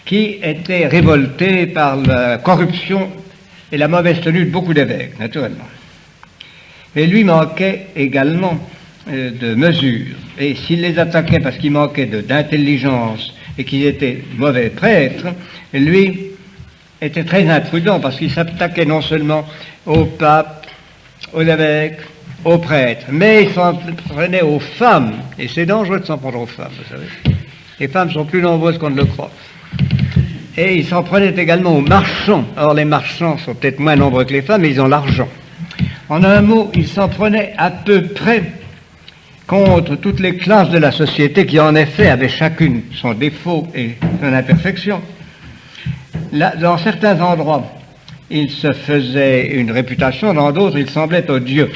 qui était révolté par la corruption et la mauvaise tenue de beaucoup d'évêques, naturellement. Et lui manquait également de mesures. Et s'il les attaquait parce qu'il manquait d'intelligence et qu'il était mauvais prêtre, lui était très imprudent parce qu'il s'attaquait non seulement au pape, aux évêques, aux prêtres, mais il s'en prenait aux femmes. Et c'est dangereux de s'en prendre aux femmes, vous savez. Les femmes sont plus nombreuses qu'on ne le croit. Et il s'en prenait également aux marchands. Or, les marchands sont peut-être moins nombreux que les femmes, mais ils ont l'argent. En un mot, il s'en prenait à peu près contre toutes les classes de la société qui, en effet, avaient chacune son défaut et son imperfection. Là, dans certains endroits, il se faisait une réputation, dans d'autres, il semblait odieux.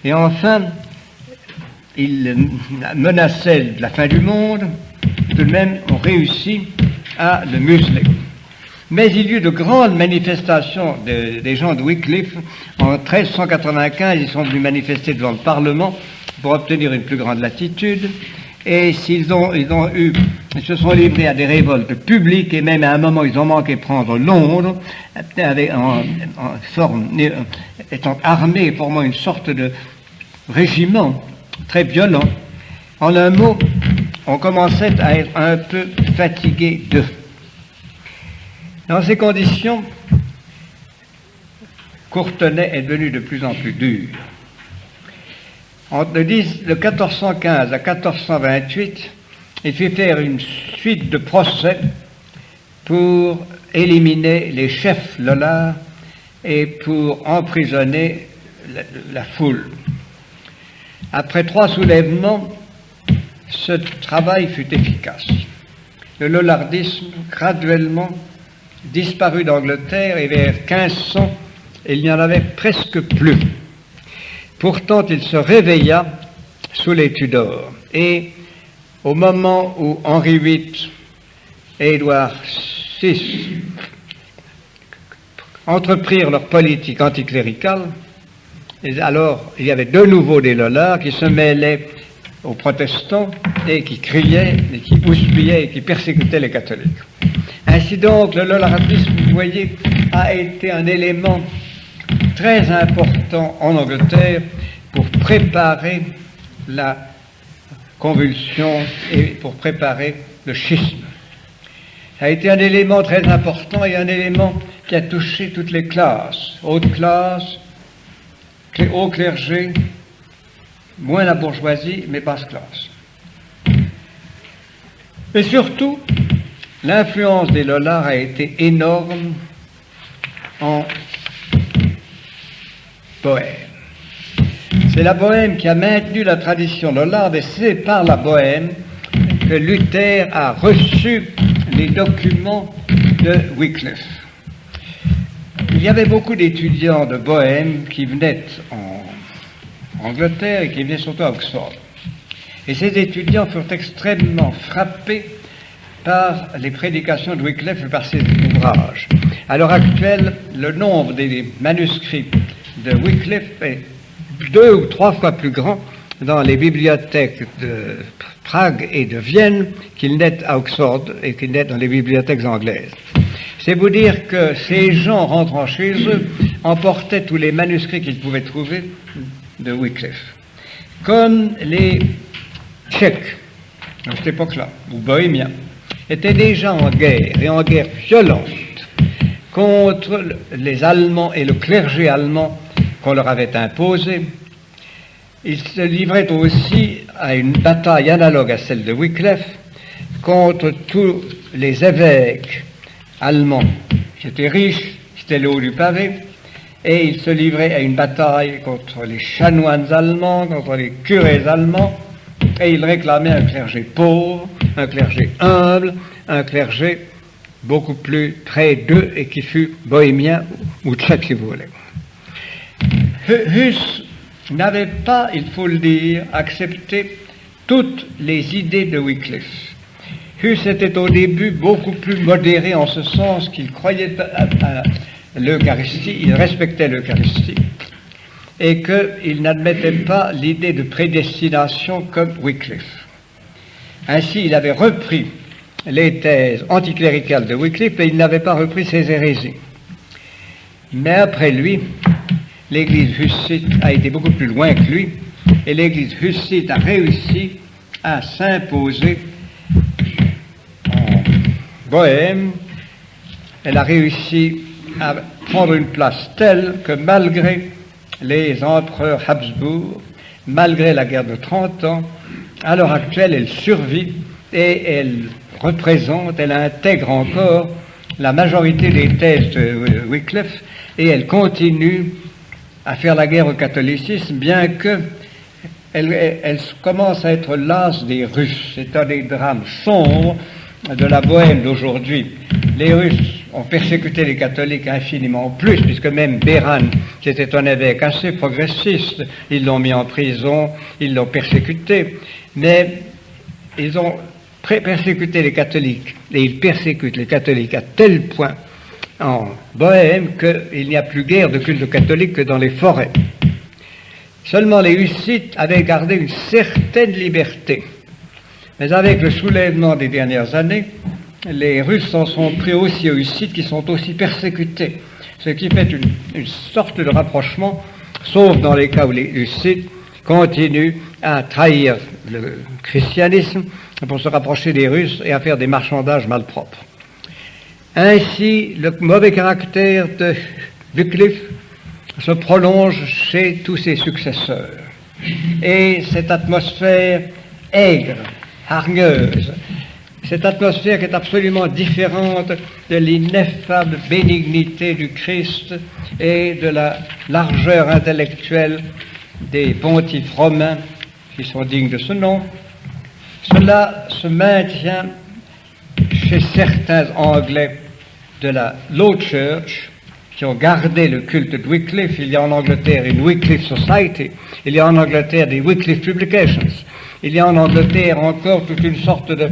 Et enfin, il menaçait de la fin du monde. Tout de même, on réussit à le museler. Mais il y eut de grandes manifestations des gens de Wycliffe. En 1395, ils sont venus manifester devant le Parlement pour obtenir une plus grande latitude. Et ils se sont livrés à des révoltes publiques, et même à un moment, ils ont manqué prendre Londres, étant armés, formant une sorte de régiment très violent. En un mot, on commençait à être un peu fatigué d'eux. Dans ces conditions, Courtenay est devenu de plus en plus dur. Entre de 1415 à 1428, il fit faire une suite de procès pour éliminer les chefs lollards et pour emprisonner la foule. Après 3 soulèvements, ce travail fut efficace. Le lollardisme, graduellement, disparut d'Angleterre et vers 1500, il n'y en avait presque plus. Pourtant, il se réveilla sous les Tudors. Et au moment où Henri VIII et Édouard VI entreprirent leur politique anticléricale, alors il y avait de nouveau des lollards qui se mêlaient aux protestants et qui criaient, et qui houspillaient et qui persécutaient les catholiques. Ainsi donc, le lollardisme, vous voyez, a été un élément très important en Angleterre pour préparer la convulsion et pour préparer le schisme. Ça a été un élément très important et un élément qui a touché toutes les classes, haute classe, haut clergé, moins la bourgeoisie, mais basse classe. Et surtout, l'influence des lollards a été énorme en Bohême. C'est la Bohême qui a maintenu la tradition lollarde et c'est par la Bohême que Luther a reçu les documents de Wycliffe. Il y avait beaucoup d'étudiants de Bohême qui venaient en Angleterre et qui venaient surtout à Oxford. Et ces étudiants furent extrêmement frappés par les prédications de Wycliffe et par ses ouvrages. À l'heure actuelle, le nombre des manuscrits de Wycliffe est 2 ou 3 fois plus grand dans les bibliothèques de Prague et de Vienne qu'il n'est à Oxford et qu'il n'est dans les bibliothèques anglaises. C'est vous dire que ces gens rentrant chez eux emportaient tous les manuscrits qu'ils pouvaient trouver de Wycliffe. Comme les Tchèques, à cette époque-là, ou Bohémiens, étaient déjà en guerre, et en guerre violente, contre les Allemands et le clergé allemand qu'on leur avait imposé. Ils se livraient aussi à une bataille analogue à celle de Wycliffe contre tous les évêques allemands qui étaient riches, qui étaient le haut du pavé, et ils se livraient à une bataille contre les chanoines allemands, contre les curés allemands, et ils réclamaient un clergé pauvre, un clergé humble, un clergé beaucoup plus près d'eux et qui fut bohémien ou tchèque si vous voulez. Huss n'avait pas, il faut le dire, accepté toutes les idées de Wycliffe. Huss était au début beaucoup plus modéré en ce sens qu'il croyait à l'Eucharistie, il respectait l'Eucharistie, et qu'il n'admettait pas l'idée de prédestination comme Wycliffe. Ainsi, il avait repris les thèses anticléricales de Wycliffe et il n'avait pas repris ses hérésies. Mais après lui, l'Église hussite a été beaucoup plus loin que lui, et l'Église hussite a réussi à s'imposer en Bohême. Elle a réussi à prendre une place telle que malgré les empereurs Habsbourg, malgré la guerre de 30 ans, à l'heure actuelle, elle survit et elle représente, elle intègre encore la majorité des thèses de Wycliffe et elle continue à faire la guerre au catholicisme, bien que elle commence à être lasse des Russes. C'est un des drames sombres de la Bohême d'aujourd'hui. Les Russes ont persécuté les catholiques infiniment plus, puisque même Béran, qui était un évêque assez progressiste, ils l'ont mis en prison, ils l'ont persécuté, mais ils ont persécuté les catholiques, et ils persécutent les catholiques à tel point en Bohême qu'il n'y a plus guère de culte catholique que dans les forêts. Seulement les hussites avaient gardé une certaine liberté. Mais avec le soulèvement des dernières années, les Russes s'en sont pris aussi aux hussites qui sont aussi persécutés. Ce qui fait une sorte de rapprochement, sauf dans les cas où les hussites continuent à trahir le christianisme pour se rapprocher des Russes et à faire des marchandages malpropres. Ainsi, le mauvais caractère de Wycliffe se prolonge chez tous ses successeurs. Et cette atmosphère aigre, hargneuse, cette atmosphère qui est absolument différente de l'ineffable bénignité du Christ et de la largeur intellectuelle des pontifes romains qui sont dignes de ce nom, cela se maintient chez certains Anglais de la Low Church qui ont gardé le culte de Wycliffe. Il y a en Angleterre une Wycliffe Society, il y a en Angleterre des Wycliffe Publications, il y a en Angleterre encore toute une sorte de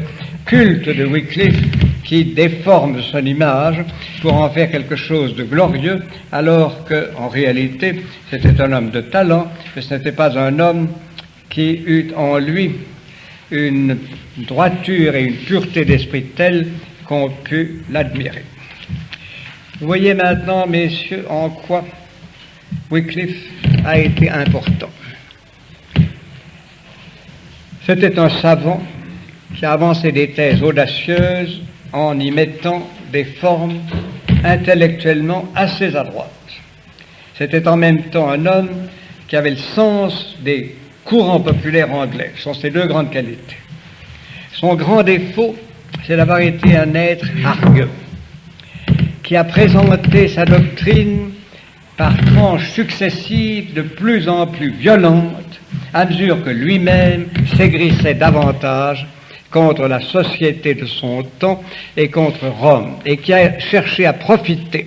culte de Wycliffe qui déforme son image pour en faire quelque chose de glorieux, alors qu'en réalité c'était un homme de talent, mais ce n'était pas un homme qui eut en lui une droiture et une pureté d'esprit telle qu'on put l'admirer. Vous voyez maintenant, messieurs, en quoi Wycliffe a été important. C'était un savant qui avançait des thèses audacieuses en y mettant des formes intellectuellement assez adroites. C'était en même temps un homme qui avait le sens des courants populaires anglais. Ce sont ses deux grandes qualités. Son grand défaut, c'est d'avoir été un être hargueux, qui a présenté sa doctrine par tranches successives de plus en plus violentes, à mesure que lui-même s'aigrissait davantage contre la société de son temps et contre Rome, et qui a cherché à profiter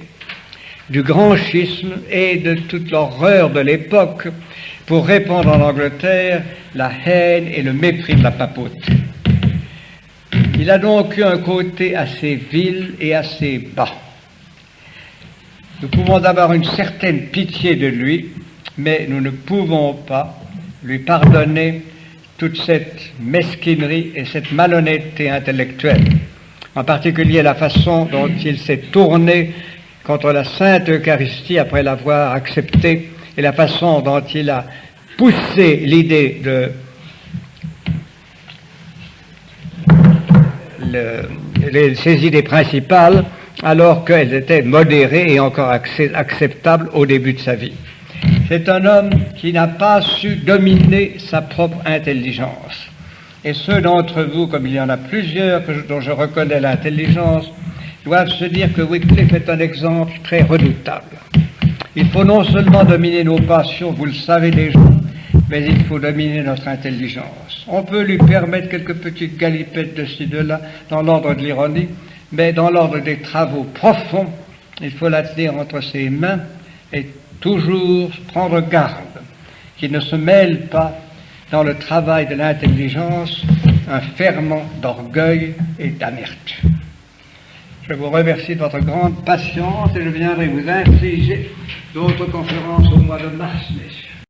du grand schisme et de toute l'horreur de l'époque pour répandre en Angleterre la haine et le mépris de la papauté. Il a donc eu un côté assez vil et assez bas. Nous pouvons avoir une certaine pitié de lui, mais nous ne pouvons pas lui pardonner toute cette mesquinerie et cette malhonnêteté intellectuelle, en particulier la façon dont il s'est tourné contre la Sainte Eucharistie après l'avoir acceptée et la façon dont il a poussé l'idée de ses idées principales alors qu'elles étaient modérées et encore acceptables au début de sa vie. C'est un homme qui n'a pas su dominer sa propre intelligence. Et ceux d'entre vous, comme il y en a plusieurs dont je reconnais l'intelligence, doivent se dire que Wycliffe est un exemple très redoutable. Il faut non seulement dominer nos passions, vous le savez déjà, mais il faut dominer notre intelligence. On peut lui permettre quelques petites galipettes de ci, de là, dans l'ordre de l'ironie, mais dans l'ordre des travaux profonds, il faut la tenir entre ses mains et toujours prendre garde qu'il ne se mêle pas dans le travail de l'intelligence un ferment d'orgueil et d'amertume. Je vous remercie de votre grande patience et je viendrai vous infliger d'autres conférences au mois de mars, messieurs.